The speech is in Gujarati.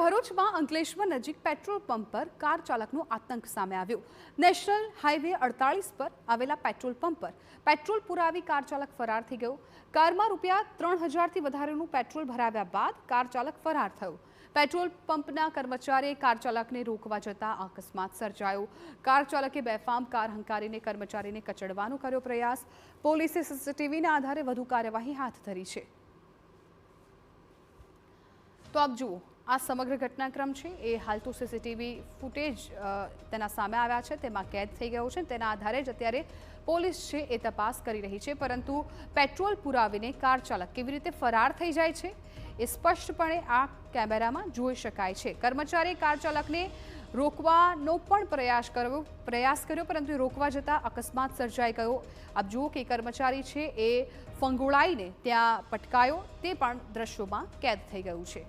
ભરૂચમાં અંકલેશ્વર નજીક પેટ્રોલ પંપ પર કાર ચાલકનો આતંક સામે આવ્યો। નેશનલ હાઈવે 48 પર આવેલા પેટ્રોલ પંપ પર પેટ્રોલ પુરાવી કાર ચાલક ફરાર થઈ ગયો। કારમાં ₹3000 થી વધારેનું પેટ્રોલ ભરાવ્યા બાદ કાર ચાલક ફરાર થયો। પેટ્રોલ પંપના કર્મચારીએ કાર ચાલકને રોકવા જતા અકસ્માત સર્જાયો। કાર ચાલકે બેફામ કાર હંકારીને કર્મચારીને કચડવાનો કર્યો પ્રયાસ। પોલીસે સીસીટીવીના આધારે વધુ કાર્યવાહી હાથ ધરી છે। તો આપ જુઓ આ સમગ્ર ઘટનાક્રમ છે એ હાલ તો સીસીટીવી ફૂટેજ તેના સામે આવ્યા છે તેમાં કેદ થઈ ગયો છે। તેના આધારે જ અત્યારે પોલીસ છે એ તપાસ કરી રહી છે, પરંતુ પેટ્રોલ પુરાવીને કાર ચાલક કેવી રીતે ફરાર થઈ જાય છે એ સ્પષ્ટપણે આ કેમેરામાં જોઈ શકાય છે। કર્મચારીએ કાર ચાલકને રોકવાનો પણ પ્રયાસ કર્યો પરંતુ રોકવા જતાં અકસ્માત સર્જાઈ ગયો। આપ જુઓ કે કર્મચારી છે એ ફંગોળાઈને ત્યાં પટકાયો, તે પણ દ્રશ્યોમાં કેદ થઈ ગયું છે।